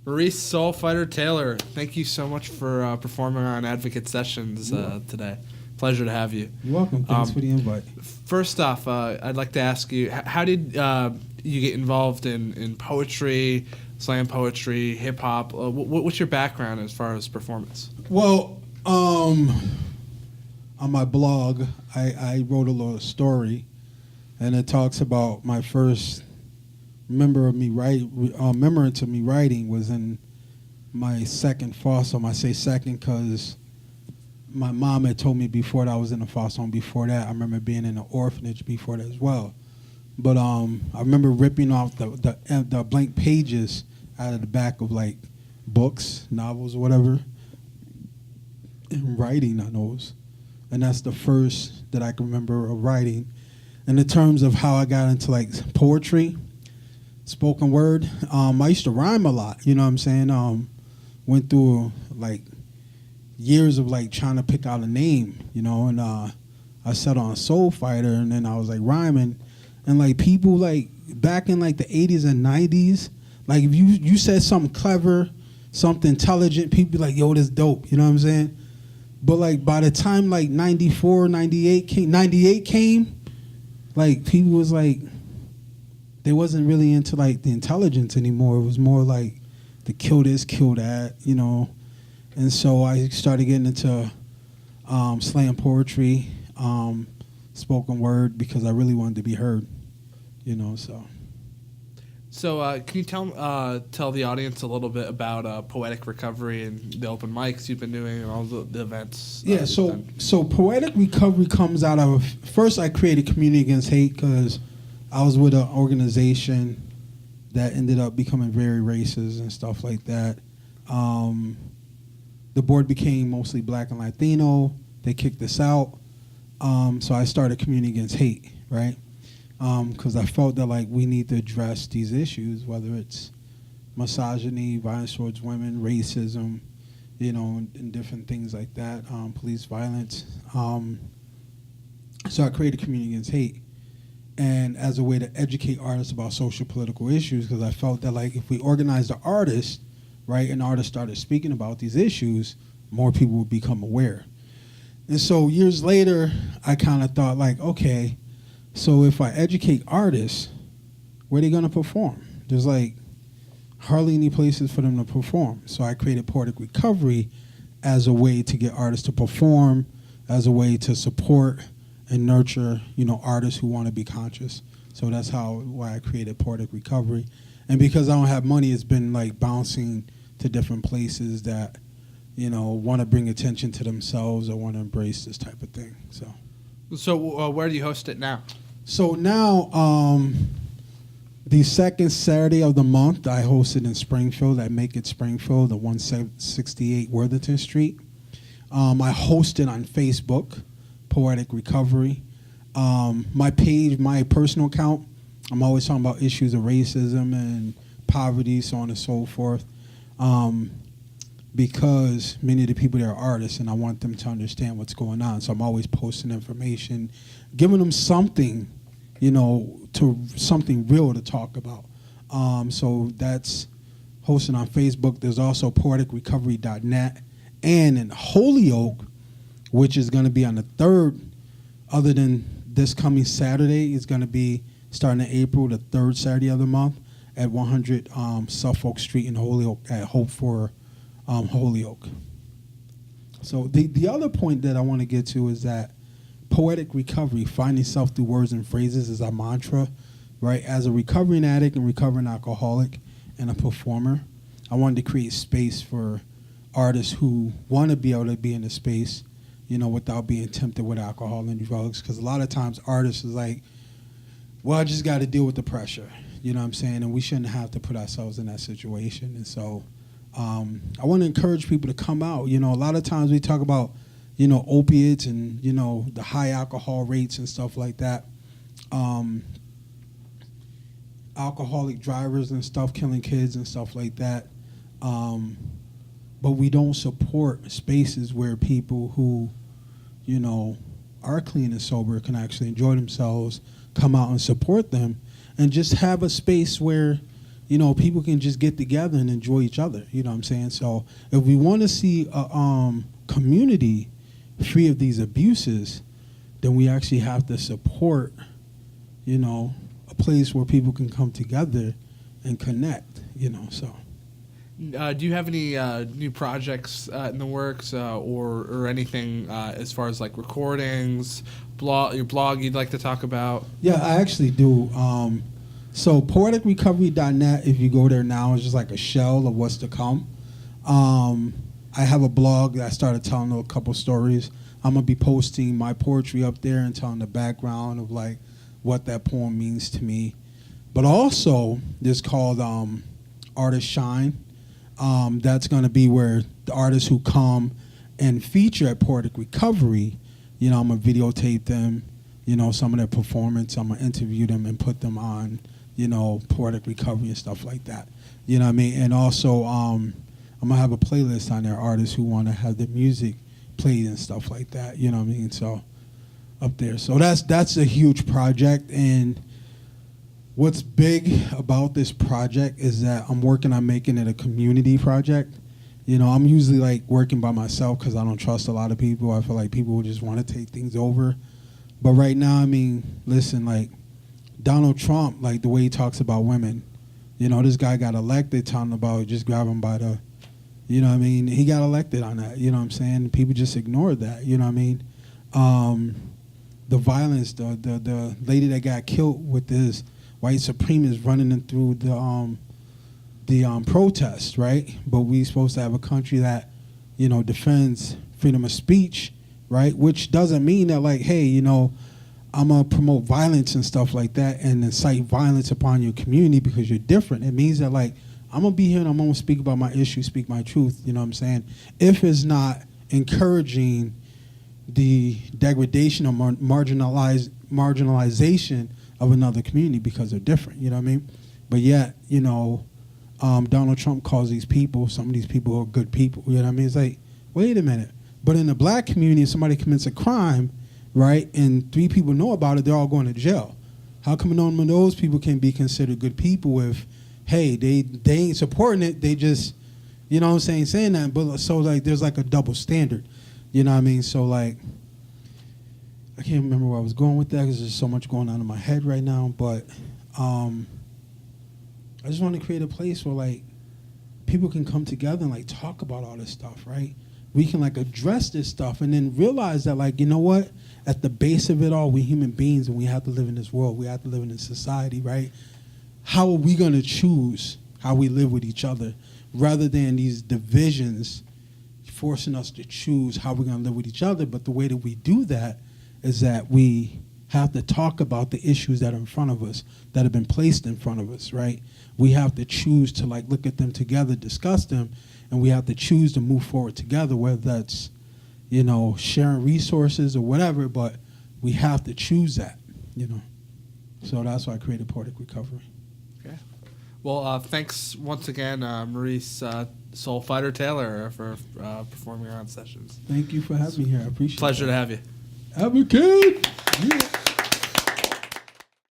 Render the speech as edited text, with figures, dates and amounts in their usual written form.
Maurice Soulfighter Taylor, thank you so much for performing on Advocate Sessions today. Pleasure to have you. You're welcome. Thanks for the invite. First off, I'd like to ask you, how did you get involved in poetry, slam poetry, hip-hop? What's your background as far as performance? Well, on my blog, I wrote a little story, and it talks about my first remembrance of me writing was in my second foster home. I say second because my mom had told me before that I was in a foster home. Before that, I remember being in an orphanage before that as well. But I remember ripping off the blank pages out of the back of like books, novels, or whatever, and writing on those. And that's the first that I can remember of writing. And in terms of how I got into like poetry, spoken word, I used to rhyme a lot. You know what I'm saying? Went through like years of like trying to pick out a name, you know, and I set on Soulfighter, and then I was like rhyming, and like people like back in like the 80s and 90s, like if you said something clever, something intelligent, people be like, yo, this dope, you know what I'm saying? But like by the time like 98 came, like people was like, they wasn't really into like the intelligence anymore. It was more like the kill this, kill that, you know. And so I started getting into slam poetry, spoken word, because I really wanted to be heard, you know. So can you tell the audience a little bit about Poetic Recovery and the open mics you've been doing and all the events? Yeah, so Poetic Recovery comes out of, first I created Community Against Hate because I was with an organization that ended up becoming very racist and stuff like that. The board became mostly black and Latino. They kicked us out. So I started Community Against Hate, right? Because I felt that like we need to address these issues, whether it's misogyny, violence towards women, racism, you know, and different things like that, police violence. So I created Community Against Hate, and as a way to educate artists about social political issues, because I felt that like if we organized the artists, right, and artists started speaking about these issues, more people would become aware. And so years later, I kind of thought like, okay, so if I educate artists, where are they going to perform? There's like hardly any places for them to perform. So I created Poetic Recovery as a way to get artists to perform, as a way to support and nurture, you know, artists who want to be conscious. So that's why I created Poetic Recovery. And because I don't have money, it's been like bouncing to different places that, you know, want to bring attention to themselves or want to embrace this type of thing. So where do you host it now? So now, the second Saturday of the month, I host it in Springfield at Make It Springfield, the 168 Worthington Street. I host it on Facebook, Poetic Recovery. My page, my personal account, I'm always talking about issues of racism and poverty, so on and so forth, because many of the people there are artists, and I want them to understand what's going on. So I'm always posting information, giving them something, you know, to something real to talk about. So that's hosted on Facebook. There's also poeticrecovery.net, and in Holyoke, which is going to be on the 3rd, other than this coming Saturday, it's going to be starting in April, the 3rd Saturday of the month, at 100 Suffolk Street in Holyoke, at Hope for Holyoke. So the other point that I want to get to is that Poetic Recovery, finding self through words and phrases, is our mantra, right? As a recovering addict and recovering alcoholic and a performer, I wanted to create space for artists who want to be able to be in a space, you know, without being tempted with alcohol and drugs. Because a lot of times artists is like, well, I just got to deal with the pressure, you know what I'm saying? And we shouldn't have to put ourselves in that situation. And so I want to encourage people to come out. You know, a lot of times we talk about, you know, opiates and, you know, the high alcohol rates and stuff like that. Alcoholic drivers and stuff, killing kids and stuff like that. But we don't support spaces where people who, you know, are clean and sober can actually enjoy themselves, come out and support them, and just have a space where people can just get together and enjoy each other. You know what I'm saying? So if we want to see a community free of these abuses, then we actually have to support, a place where people can come together and connect, so. Do you have any new projects in the works or anything as far as like recordings, your blog you'd like to talk about? Yeah, I actually do. So poeticrecovery.net, if you go there now, is just like a shell of what's to come. I have a blog that I started telling a couple stories. I'm going to be posting my poetry up there and telling the background of like what that poem means to me. But also, this called Artist Shine. That's going to be where the artists who come and feature at Poetic Recovery, I'm going to videotape them, some of their performance. I'm going to interview them and put them on, Poetic Recovery and stuff like that. You know what I mean? And also, I'm going to have a playlist on there, artists who want to have their music played and stuff like that. You know what I mean? So, up there. So that's a huge project. And what's big about this project is that I'm working on making it a community project. I'm usually like working by myself because I don't trust a lot of people. I feel like people will just want to take things over. But right now, I mean, listen, like Donald Trump, like the way he talks about women, this guy got elected talking about just grab him by the, what I mean? He got elected on that, what I'm saying? People just ignored that, what I mean? The violence, the lady that got killed with this white supremacists running in through the protest, right? But we supposed to have a country that, defends freedom of speech, right? Which doesn't mean that like, hey, I'm gonna promote violence and stuff like that and incite violence upon your community because you're different. It means that like, I'm gonna be here and I'm gonna speak about my issue, speak my truth, what I'm saying? If it's not encouraging the degradation or marginalization of another community because they're different, you know what I mean? But yet, Donald Trump calls these people, some of these people are good people, you know what I mean? It's like, wait a minute. But in the black community, if somebody commits a crime, right, and 3 people know about it, they're all going to jail. How come none of those people can be considered good people if, hey, they ain't supporting it, they just, saying that, but so like there's like a double standard, you know what I mean? So like, I can't remember where I was going with that because there's so much going on in my head right now. But I just want to create a place where like people can come together and like talk about all this stuff, right? We can like address this stuff and then realize that like, you know what? At the base of it all, we're human beings and we have to live in this world. We have to live in this society, right? How are we going to choose how we live with each other rather than these divisions forcing us to choose how we're going to live with each other? But the way that we do that is that we have to talk about the issues that are in front of us, that have been placed in front of us, right? We have to choose to like look at them together, discuss them, and we have to choose to move forward together, whether that's, sharing resources or whatever, but we have to choose that, So that's why I created Poetic Recovery. Okay. Well, thanks once again, Maurice Soulfighter Taylor, for performing our own sessions. Thank you for having me here. I appreciate it. Pleasure to have you. Advocate! Yeah.